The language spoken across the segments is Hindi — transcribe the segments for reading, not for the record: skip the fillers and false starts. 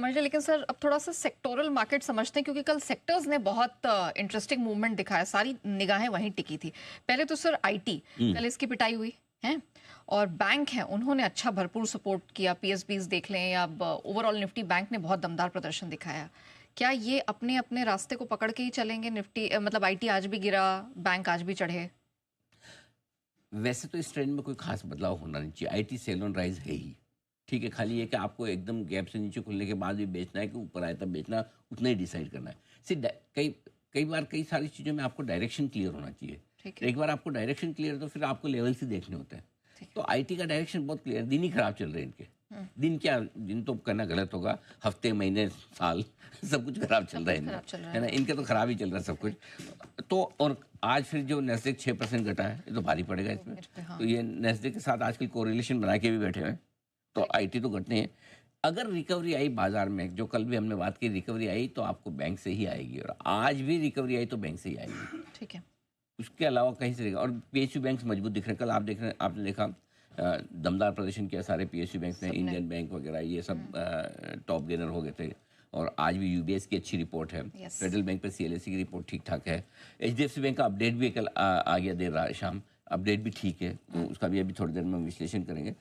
समझ रहे, लेकिन सर अब थोड़ा सा सेक्टोरल मार्केट समझते हैं, क्योंकि कल सेक्टर्स ने बहुत इंटरेस्टिंग मूवमेंट दिखाया, सारी निगाहें वहीं टिकी थी। पहले तो सर आईटी, कल इसकी पिटाई हुई है, और बैंक हैं उन्होंने अच्छा भरपूर सपोर्ट किया। पीएसबीज देख लें या ओवरऑल निफ्टी बैंक ने बहुत दमदार प्रदर्शन दिखाया। क्या ये अपने अपने रास्ते को पकड़ के ही चलेंगे? निफ्टी मतलब आईटी आज भी गिरा, बैंक आज भी चढ़े। वैसे तो इस ट्रेंड में कोई खास बदलाव होना नहीं चाहिए। आईटी सेल ऑन राइज है ही, ठीक है। खाली ये कि आपको एकदम गैप से नीचे खुलने के बाद भी बेचना है कि ऊपर आए तब बेचना, उतना ही डिसाइड करना है। सिर्फ कई बार कई सारी चीज़ों में आपको डायरेक्शन क्लियर होना चाहिए। एक बार आपको डायरेक्शन क्लियर तो फिर आपको लेवल से देखने होते हैं। तो आईटी का डायरेक्शन बहुत क्लियर, दिन ही खराब चल रहे हैं इनके। दिन तो करना गलत होगा, हफ्ते महीने साल सब कुछ खराब चल रहा है इनका, है ना। इनके तो खराब ही चल रहा है सब कुछ। तो और आज फिर जो नेस्डेक 6% घटा है, ये तो भारी पड़ेगा इसमें। तो ये नेस्डेक के साथ आजकल कोरिलेशन बना के भी बैठे हुए हैं, तो आईटी तो घटने हैं। अगर रिकवरी आई बाजार में, जो कल भी हमने बात की, रिकवरी आई तो आपको बैंक से ही आएगी, और आज भी रिकवरी आई तो बैंक से ही आएगी, ठीक है। उसके अलावा कहीं से रहेगा। और पीएसयू बैंक मजबूत दिख रहे हैं। कल आपने देखा दमदार प्रदर्शन किया सारे पीएसयू बैंक ने, इंडियन बैंक वगैरह ये सब टॉप गेनर हो गए थे। और आज भी यूबीएस की अच्छी रिपोर्ट है, फेडरल बैंक पे सीएलएससी की रिपोर्ट ठीक ठाक है। एचडीएफसी बैंक का अपडेट भी कल आ गया देर रात शाम, अपडेट भी ठीक है, तो उसका भी अभी थोड़ी देर में विश्लेषण करेंगे।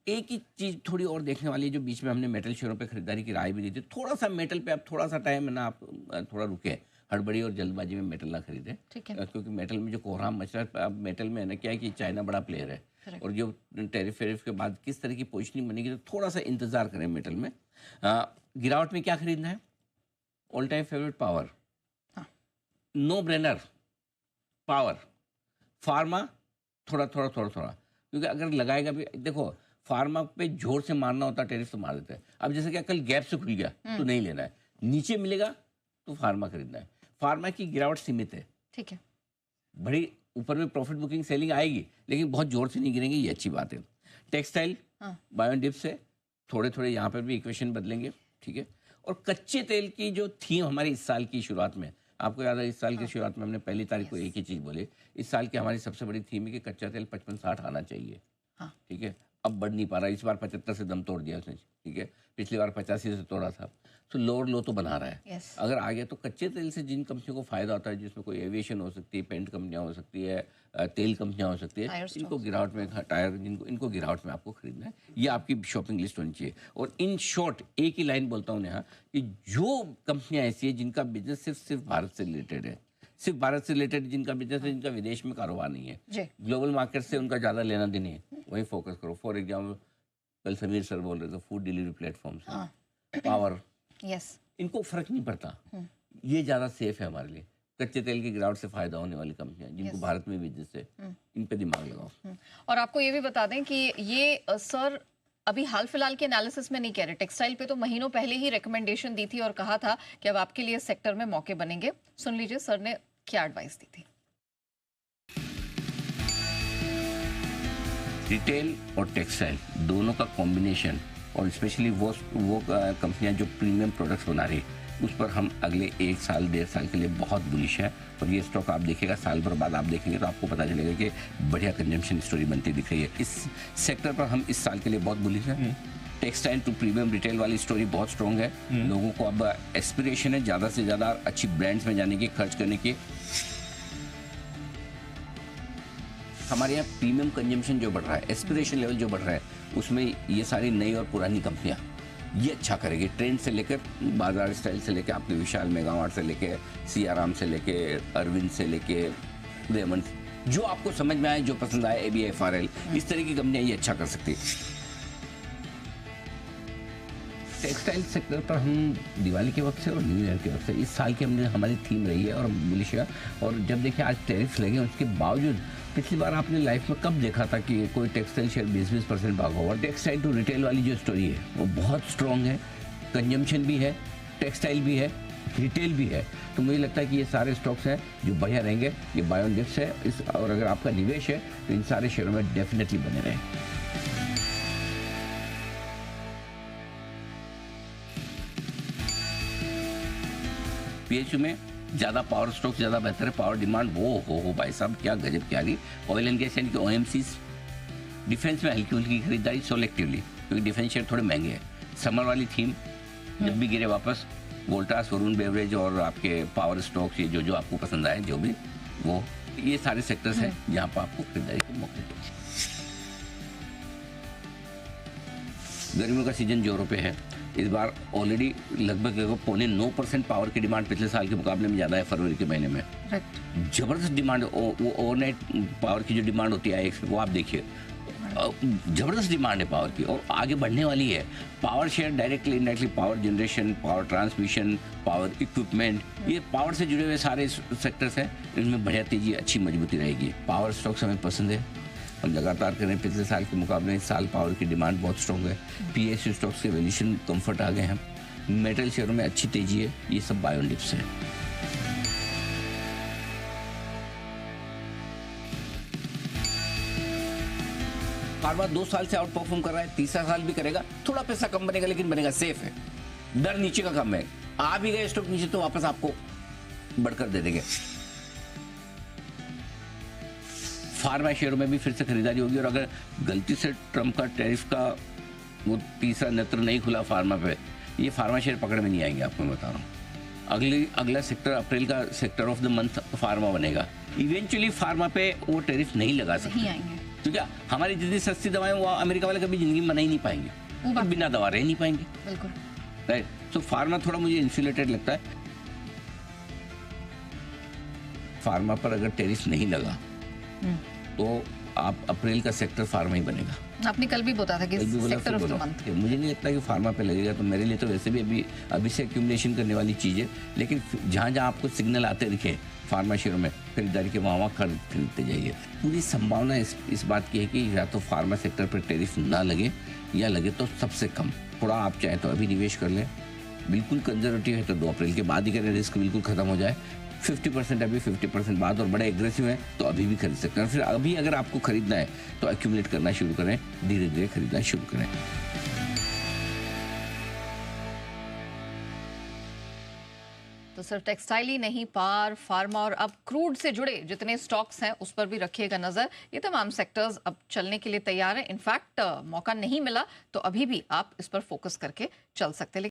एक ही चीज़ थोड़ी और देखने वाली है, जो बीच में हमने मेटल शेयरों पे खरीदारी की राय भी दी थी, थोड़ा सा मेटल पे आप थोड़ा सा टाइम है ना, आप थोड़ा रुके, हड़बड़ी और जल्दबाजी में मेटल ना खरीदें, क्योंकि मेटल में जो कोहराम मच रहा है। अब मेटल में है ना क्या है कि चाइना बड़ा प्लेयर है, और जो टैरिफ के बाद किस तरह की पोजिशनिंग बनेगी, तो थोड़ा सा इंतजार करें मेटल में। गिरावट में क्या खरीदना है? All time favourite power, no brainer power. Pharma थोड़ा, क्योंकि अगर लगाएगा भी, देखो फार्मा पे जोर से मारना होता, टैरिफ तो मार देते हैं। अब जैसे क्या कल गैप से खुल गया तो नहीं लेना है, नीचे मिलेगा तो फार्मा खरीदना है। फार्मा की गिरावट सीमित है, ठीक है। बड़ी ऊपर में प्रॉफिट बुकिंग सेलिंग आएगी, लेकिन बहुत जोर से नहीं गिरेंगे, ये अच्छी बात है। टेक्सटाइल बायोन डिप से थोड़े यहाँ पर भी इक्वेशन बदलेंगे, ठीक है। और कच्चे तेल की जो थीम हमारी इस साल की शुरुआत में, आपको याद है इस साल की शुरुआत में हमने पहली तारीख को एक ही चीज़ बोली, इस साल की हमारी सबसे बड़ी थीम है कि कच्चा तेल 55-60 आना चाहिए, ठीक है। अब बढ़ नहीं पा रहा, इस बार 75 से दम तोड़ दिया उसने, ठीक है। पिछली बार 85 से तोड़ा था, तो लोअर लो तो बना रहा है। अगर आ गया तो कच्चे तेल से जिन कंपनियों को फायदा होता है, जिसमें कोई एविएशन हो सकती है, पेंट कंपनियां हो सकती है, तेल कंपनियां हो सकती है, इनको गिरावट में, टायर इनको गिरावट में आपको खरीदना है। ये आपकी शॉपिंग लिस्ट होनी चाहिए। और इन शॉर्ट एक ही लाइन बोलता हूँ यहाँ, कि जो कंपनियां ऐसी है जिनका बिजनेस सिर्फ भारत से रिलेटेड है, सिर्फ भारत से रिलेटेड जिनका बिजनेस है, जिनका विदेश में कारोबार नहीं है, ग्लोबल मार्केट से उनका ज़्यादा लेना देना है, वही फोकस करो। फॉर एग्जाम्पल कल समीर सर बोल रहे थे फूड डिलीवरी प्लेटफॉर्म्स, पावर, इनको फर्क नहीं पड़ता, ये ज़्यादा सेफ है हमारे लिए। कच्चे तेल की गिरावट से फायदा होने वाली कंपनियां जिनको भारत में बिजनेस है, इन पे दिमाग लगाओ। और आपको ये भी बता दें कि ये सर अभी हाल फिलहाल के एनालिसिस में नहीं कह रहे, टेक्सटाइल पे तो महीनों पहले ही रिकमेंडेशन दी थी और कहा था कि अब आपके लिए सेक्टर में मौके बनेंगे। सुन लीजिए सर ने क्या एडवाइस दी थी। रिटेल और टेक्सटाइल दोनों का कॉम्बिनेशन, और स्पेशली वो कंपनियां जो प्रीमियम प्रोडक्ट्स बना रही, उस पर हम अगले 1 साल 1.5 साल के लिए बहुत बुलिश है। और ये स्टॉक आप देखिएगा, साल भर बाद आप देखेंगे तो आपको पता चलेगा कि बढ़िया कंजम्पशन स्टोरी बनती दिख रही है। इस सेक्टर पर हम इस साल के लिए बहुत बुलिश है। टेक्सटाइल टू प्रीमियम रिटेल वाली स्टोरी बहुत स्ट्रॉन्ग है। लोगों को अब एस्पिरेशन है ज़्यादा से ज़्यादा अच्छी ब्रांड्स में जाने की, खर्च करने की। हमारे यहाँ प्रीमियम कंजम्पशन जो बढ़ रहा है, एस्पिरेशन लेवल जो बढ़ रहा है, उसमें ये सारी नई और पुरानी कंपनियाँ ये अच्छा करेगी। ट्रेंड से लेकर बाजार स्टाइल से लेकर आपके विशाल मेगामार्ट से लेकर सियाराम से लेकर अरविंद से लेकर रेमंड, जो आपको समझ में आए, जो पसंद आए, ABFRL, इस तरह की कंपनियाँ ये अच्छा कर सकती है। टेक्सटाइल सेक्टर पर हम दिवाली के वक्त से और न्यू ईयर के वक्त से इस साल की हमारी थीम रही है और बुलिश है। और जब देखिए आज टैरिफ लगे, उसके बावजूद पिछली बार आपने लाइफ में कब देखा था कि कोई टेक्सटाइल शेयर 20% भागा हुआ? टेक्सटाइल टू रिटेल वाली जो स्टोरी है वो बहुत स्ट्रॉन्ग है। कंजम्पशन भी है, टेक्सटाइल भी है, रिटेल भी है। तो मुझे लगता है कि ये सारे स्टॉक्स हैं जो बढ़िया रहेंगे। ये बायोन डिप्स है और अगर आपका निवेश है तो इन सारे शेयरों में डेफिनेटली बने रहें। पीएचयू में ज़्यादा पावर स्टॉक ज़्यादा बेहतर है। पावर डिमांड वो हो भाई साहब, क्या गजब क्या रही। ऑयल एंड गैस यानी कि OMCs, डिफेंस में हल्की हल्की खरीदारी सेलेक्टिवली, क्योंकि डिफेंस शेयर थोड़े महंगे हैं। समर वाली थीम, जब भी गिरे वापस वोल्टास, वरुण बेवरेज और आपके पावर स्टॉक्स, ये जो जो आपको पसंद आए, जो भी वो, ये सारे सेक्टर्स हैं जहां पर आपको खरीदारी के मौके हैं। गर्मियों का सीजन जोरों पे है। इस बार ऑलरेडी लगभग 0.9% पावर की डिमांड पिछले साल के मुकाबले में ज़्यादा है फरवरी के महीने में। जबरदस्त डिमांड, वो ओवरनाइट पावर की जो डिमांड होती है वो आप देखिए, जबरदस्त डिमांड है पावर की और आगे बढ़ने वाली है। Power share directly indirectly, power generation, power transmission, power equipment, ये पावर से जुड़े हुए सारे सेक्टर्स हैं, इनमें बढ़िया तेजी, अच्छी मजबूती रहेगी। पावर स्टॉक्स हमें पसंद है और लगातार करें, पिछले साल के मुकाबले इस साल पावर की डिमांड बहुत स्ट्रॉन्ग है। पीएसयू स्टॉक्स के वैल्यूएशन कंफर्ट आ गए हैं। मेटल शेयरों में अच्छी तेजी है। ये सब बाय ऑन डिप्स है। फार्मा 2 साल से आउट परफॉर्म कर रहा है, तीसरा साल भी करेगा। थोड़ा पैसा कम बनेगा लेकिन बनेगा, सेफ है। डर नीचे का कम है। आ भी गए स्टॉक नीचे तो वापस आपको बढ़कर दे देंगे। फार्मा शेयरों में भी फिर से खरीदारी होगी और अगर गलती से ट्रम्प का टैरिफ का वो तीसरा नेत्र नहीं खुला फार्मा पे, ये फार्मा शेयर पकड़ में नहीं आएंगे, आपको मैं बता रहा हूँ। अगला सेक्टर अप्रैल का sector of the month pharma बनेगा। इवेंचुअली फार्मा पे वो टैरिफ नहीं लगा सकते, तो क्या हमारी जितनी सस्ती दवाएं वो अमेरिका वाले कभी जिंदगी में बना ही नहीं पाएंगे, और बिना दवा रह नहीं पाएंगे। बिल्कुल राइट। तो फार्मा थोड़ा मुझे इंसुलेटेड लगता है। फार्मा पर अगर टैरिफ नहीं लगा तो आप अप्रैल का सेक्टर फार्मा ही बनेगा। आपने कल भी बोला था कि सेक्टर ऑफ द मंथ। मुझे नहीं लगता कि फार्मा पे लगेगा, तो मेरे लिए तो वैसे भी अभी से एक्यूमुलेशन करने वाली चीज़ है। लेकिन जहाँ जहाँ आपको सिग्नल आते दिखे फार्मा शेयरों में खरीदारी के, वहाँ खरीदते जाइए। पूरी संभावना इस बात की है कि या तो फार्मा सेक्टर पर टैरिफ ना लगे या लगे तो सबसे कम। थोड़ा आप चाहें तो अभी निवेश कर लें, बिल्कुल कंजर्वेटिव है तो 2 अप्रैल के बाद ही करें, रिस्क बिल्कुल खत्म हो जाए। 50% अभी, 50% बाद, और बड़े एग्रेसिव हैं तो अभी भी खरीद सकते हैं। फिर अभी अगर आपको खरीदना है तो एक्यूमुलेट करना शुरू करें, धीरे धीरे खरीदना शुरू करें। तो सिर्फ टेक्सटाइल ही नहीं, पावर, फार्मा और अब क्रूड से जुड़े जितने स्टॉक्स हैं उस पर भी रखिएगा नजर। ये तमाम सेक्टर्स अब चलने के लिए तैयार हैं। इनफैक्ट मौका नहीं मिला तो अभी भी आप इस पर फोकस करके चल सकते हैं।